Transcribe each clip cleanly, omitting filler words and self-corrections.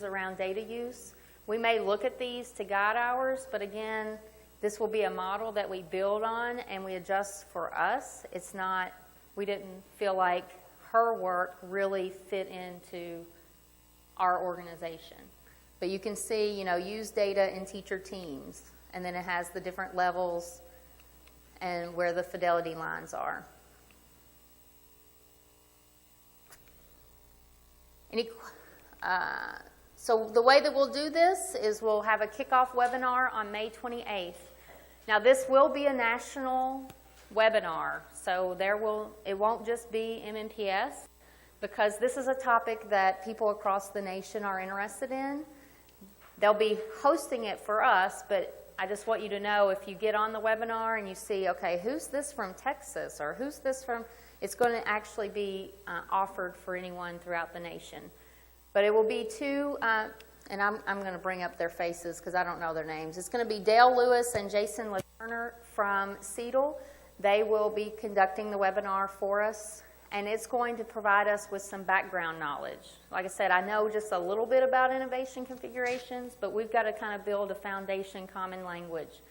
around data use. We may look at these to guide ours, but again, this will be a model that we build on and we adjust for us. It's not, we didn't feel like her work really fit into our organization. But you can see, use data in teacher teams, and then it has the different levels and where the fidelity lines are. So the way that we'll do this is we'll have a kickoff webinar on May 28th. Now this will be a national webinar, so it won't just be MNPS, because this is a topic that people across the nation are interested in. They'll be hosting it for us, but I just want you to know, if you get on the webinar and you see, okay, who's this from Texas, or who's this from, it's going to actually be offered for anyone throughout the nation. But it will be two, and I'm going to bring up their faces because I don't know their names. It's going to be Dale Lewis and Jason LeTurner from CEDL. They will be conducting the webinar for us, and it's going to provide us with some background knowledge. Like I said, I know just a little bit about innovation configurations, but we've got to kind of build a foundation common language.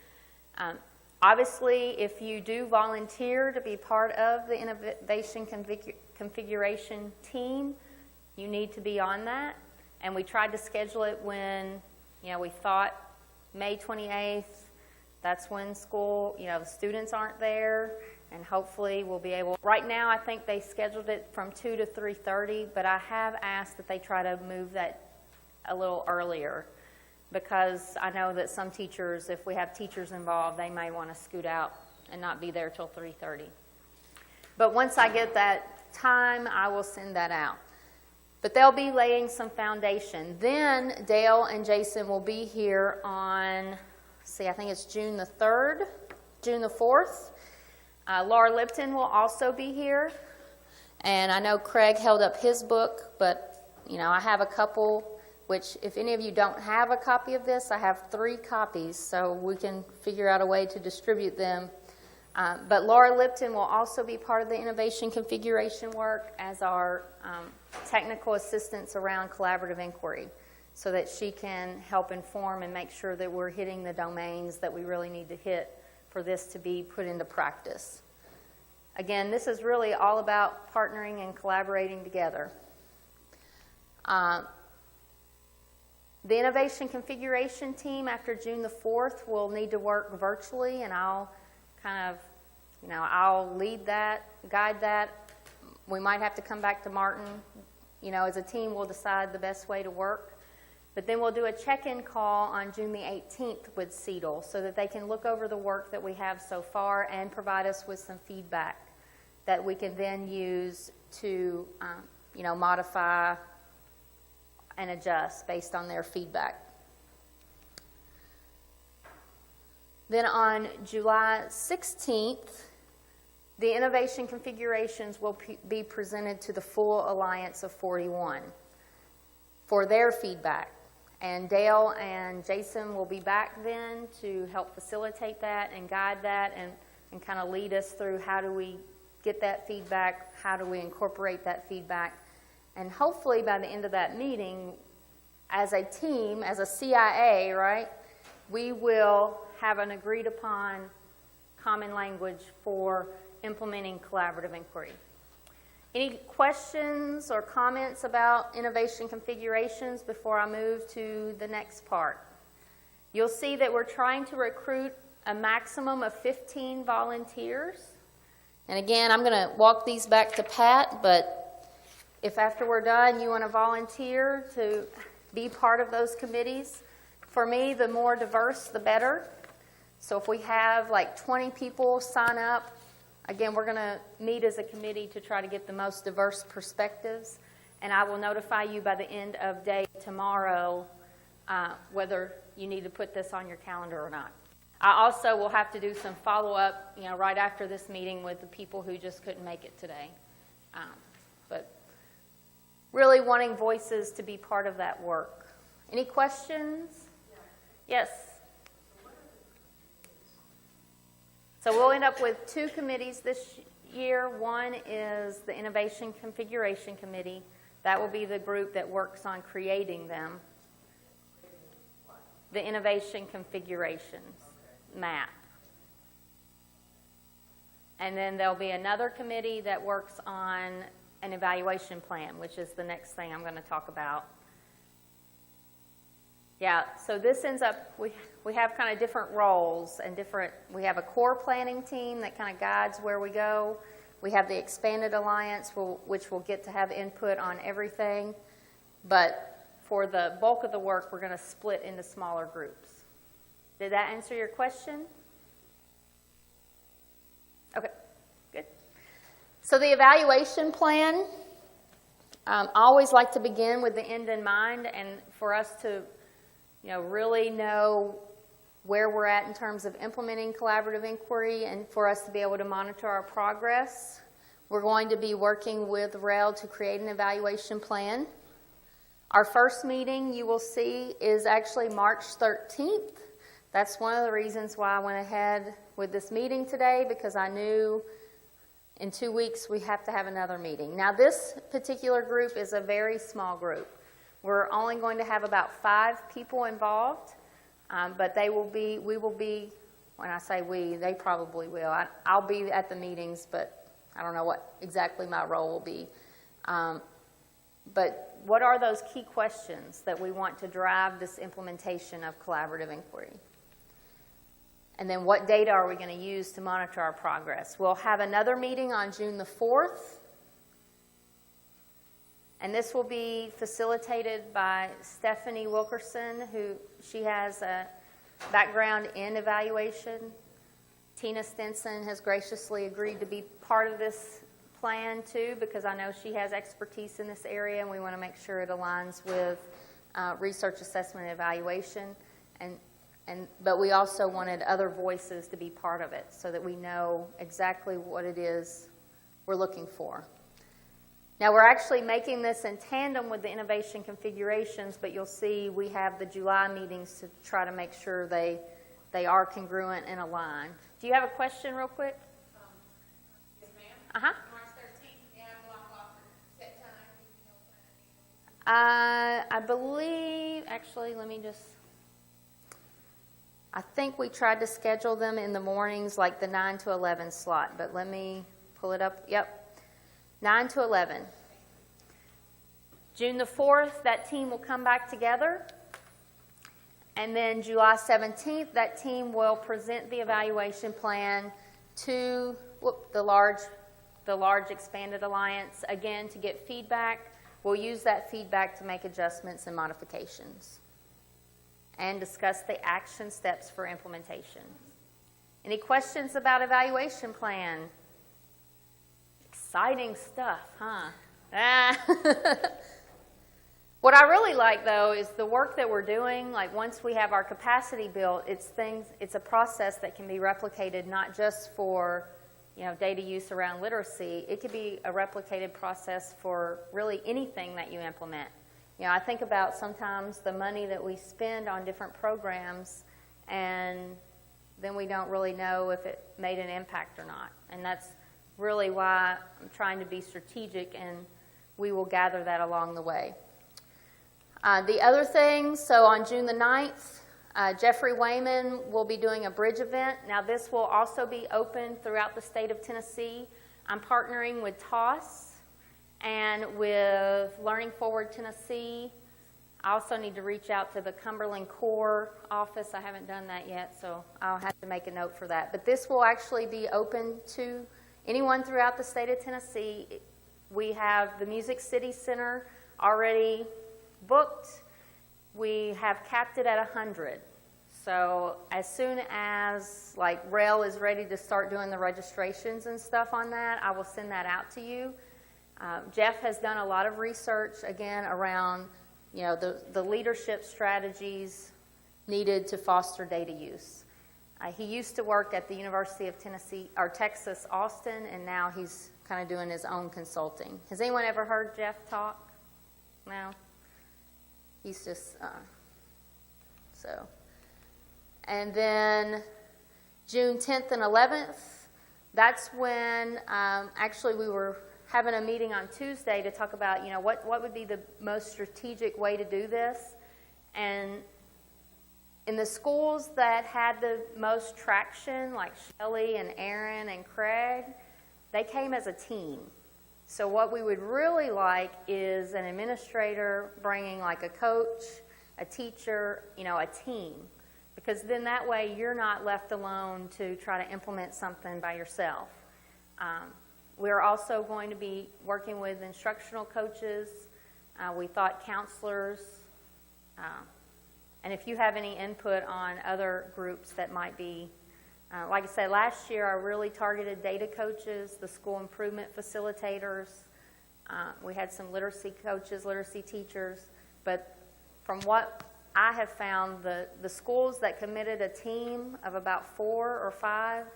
Obviously, if you do volunteer to be part of the innovation configuration team, you need to be on that. And we tried to schedule it when, we thought May 28th, that's when school, the students aren't there, and hopefully we'll be able, right now I think they scheduled it from 2 to 3:30, but I have asked that they try to move that a little earlier, because I know that some teachers, if we have teachers involved, they may want to scoot out and not be there till 3:30. But once I get that time, I will send that out. But they'll be laying some foundation. Then Dale and Jason will be here on, I think it's June the 3rd, June the 4th. Laura Lipton will also be here. And I know Craig held up his book, but I have a couple, which if any of you don't have a copy of this, I have 3 copies, so we can figure out a way to distribute them. But Laura Lipton will also be part of the innovation configuration work as our technical assistance around collaborative inquiry, so that she can help inform and make sure that we're hitting the domains that we really need to hit for this to be put into practice. Again, this is really all about partnering and collaborating together. The innovation configuration team after June the 4th will need to work virtually, and I'll kind of, I'll lead that, guide that. We might have to come back to Martin. As a team, we'll decide the best way to work. But then we'll do a check-in call on June the 18th with CEDL, so that they can look over the work that we have so far and provide us with some feedback that we can then use to, modify and adjust based on their feedback. Then on July 16th, the innovation configurations will be presented to the full Alliance of 41 for their feedback. And Dale and Jason will be back then to help facilitate that and guide that and kind of lead us through how do we get that feedback, how do we incorporate that feedback. And hopefully by the end of that meeting, as a team, as a CIA, right, we will have an agreed upon common language for implementing collaborative inquiry. Any questions or comments about innovation configurations before I move to the next part? You'll see that we're trying to recruit a maximum of 15 volunteers. And again, I'm going to walk these back to Pat, but if after we're done you want to volunteer to be part of those committees, for me, the more diverse, the better. So if we have like 20 people sign up, again, we're going to meet as a committee to try to get the most diverse perspectives, and I will notify you by the end of day tomorrow whether you need to put this on your calendar or not. I also will have to do some follow-up, right after this meeting with the people who just couldn't make it today. But really wanting voices to be part of that work. Any questions? Yes. So we'll end up with 2 committees this year. One is the Innovation Configuration Committee. That will be the group that works on creating them. The innovation configurations map. And then there'll be another committee that works on an evaluation plan, which is the next thing I'm going to talk about. Yeah, so this ends up, we have kind of different roles and we have a core planning team that kind of guides where we go. We have the expanded alliance, which will get to have input on everything. But for the bulk of the work, we're going to split into smaller groups. Did that answer your question? Okay, good. So the evaluation plan, I always like to begin with the end in mind, and for us to really know where we're at in terms of implementing collaborative inquiry and for us to be able to monitor our progress. We're going to be working with REL to create an evaluation plan. Our first meeting, you will see, is actually March 13th. That's one of the reasons why I went ahead with this meeting today, because I knew in 2 weeks we have to have another meeting. Now, this particular group is a very small group. We're only going to have about 5 people involved, but we will be, when I say we, they probably will. I'll be at the meetings, but I don't know what exactly my role will be. But what are those key questions that we want to drive this implementation of collaborative inquiry? And then what data are we going to use to monitor our progress? We'll have another meeting on June the 4th. And this will be facilitated by Stephanie Wilkerson, she has a background in evaluation. Tina Stinson has graciously agreed to be part of this plan too, because I know she has expertise in this area, and we want to make sure it aligns with research assessment and evaluation. But we also wanted other voices to be part of it so that we know exactly what it is we're looking for. Now, we're actually making this in tandem with the innovation configurations, but you'll see we have the July meetings to try to make sure they are congruent and aligned. Do you have a question real quick? Yes, ma'am. Uh-huh. March 13th, may I block off a set time? I believe, actually, I think we tried to schedule them in the mornings, like the 9 to 11 slot, but let me pull it up. Yep. 9 to 11. June the 4th, that team will come back together. And then July 17th, that team will present the evaluation plan to the large expanded alliance, again, to get feedback. We'll use that feedback to make adjustments and modifications and discuss the action steps for implementation. Any questions about evaluation plan? Exciting stuff, huh? What I really like, though, is the work that we're doing. Like, once we have our capacity built, it's a process that can be replicated not just for, data use around literacy. It could be a replicated process for really anything that you implement. I think about sometimes the money that we spend on different programs, and then we don't really know if it made an impact or not. And that's really why I'm trying to be strategic, and we will gather that along the way. The other thing, so on June the 9th, Jeffrey Wayman will be doing a bridge event. Now, this will also be open throughout the state of Tennessee. I'm partnering with TOSS and with Learning Forward Tennessee. I also need to reach out to the Cumberland Core office. I haven't done that yet, so I'll have to make a note for that. But this will actually be open to anyone throughout the state of Tennessee. We have the Music City Center already booked. We have capped it at 100. So as soon as REL is ready to start doing the registrations and stuff on that, I will send that out to you. Jeff has done a lot of research, again, around the leadership strategies needed to foster data use. He used to work at the University of Texas, Austin, and now he's kind of doing his own consulting. Has anyone ever heard Jeff talk? No? He's just, so. And then June 10th and 11th, that's when actually we were having a meeting on Tuesday to talk about, what would be the most strategic way to do this. And in the schools that had the most traction, like Shelley and Aaron and Craig, they came as a team. So what we would really like is an administrator bringing like a coach, a teacher, a team. Because then that way you're not left alone to try to implement something by yourself. We're also going to be working with instructional coaches. We thought counselors. And if you have any input on other groups that might be, like I said, last year I really targeted data coaches, the school improvement facilitators. We had some literacy coaches, literacy teachers. But from what I have found, the schools that committed a team of about 4 or 5,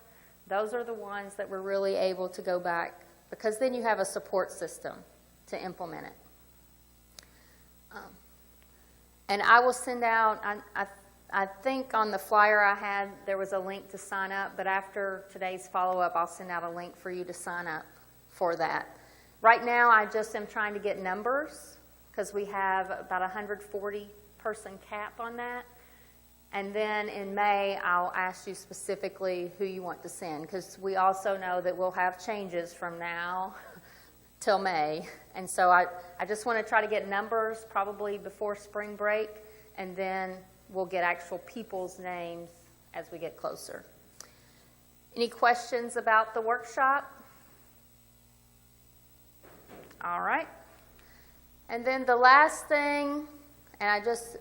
those are the ones that were really able to go back, because then you have a support system to implement it. And I will send out, I think on the flyer I had, there was a link to sign up, but after today's follow-up, I'll send out a link for you to sign up for that. Right now, I just am trying to get numbers, because we have about 140-person cap on that. And then in May, I'll ask you specifically who you want to send, because we also know that we'll have changes from now till May. And so I just want to try to get numbers probably before spring break, and then we'll get actual people's names as we get closer. Any questions about the workshop? All right. And then the last thing, and I just,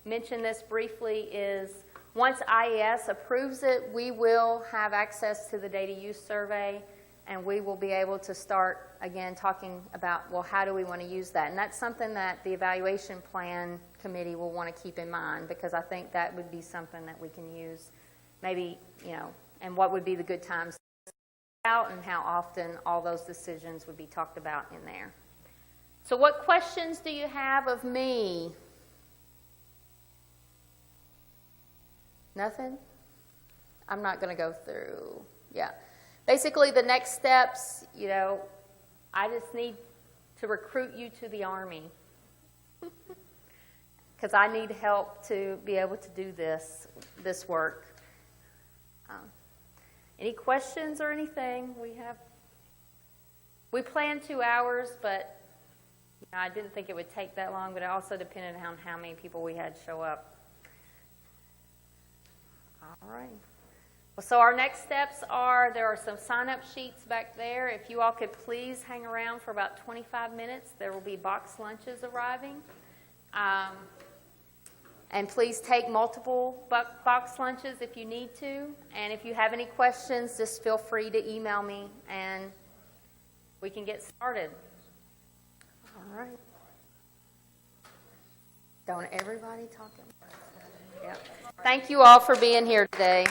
mention this briefly, is once IES approves it, we will have access to the data use survey, and we will be able to start, again, talking about, well, how do we want to use that? And that's something that the evaluation plan committee will want to keep in mind, because I think that would be something that we can use maybe, and what would be the good times out and how often all those decisions would be talked about in there. So what questions do you have of me? Nothing? I'm not going to go through. Yeah. Basically, the next steps, I just need to recruit you to the Army, because I need help to be able to do this work. Any questions or anything? We planned 2 hours, but I didn't think it would take that long, but it also depended on how many people we had show up. All right. Well, so our next steps are, there are some sign-up sheets back there. If you all could please hang around for about 25 minutes. There will be box lunches arriving. And please take multiple box lunches if you need to. And if you have any questions, just feel free to email me, and we can get started. All right. Don't everybody talk at once. Yeah. Thank you all for being here today.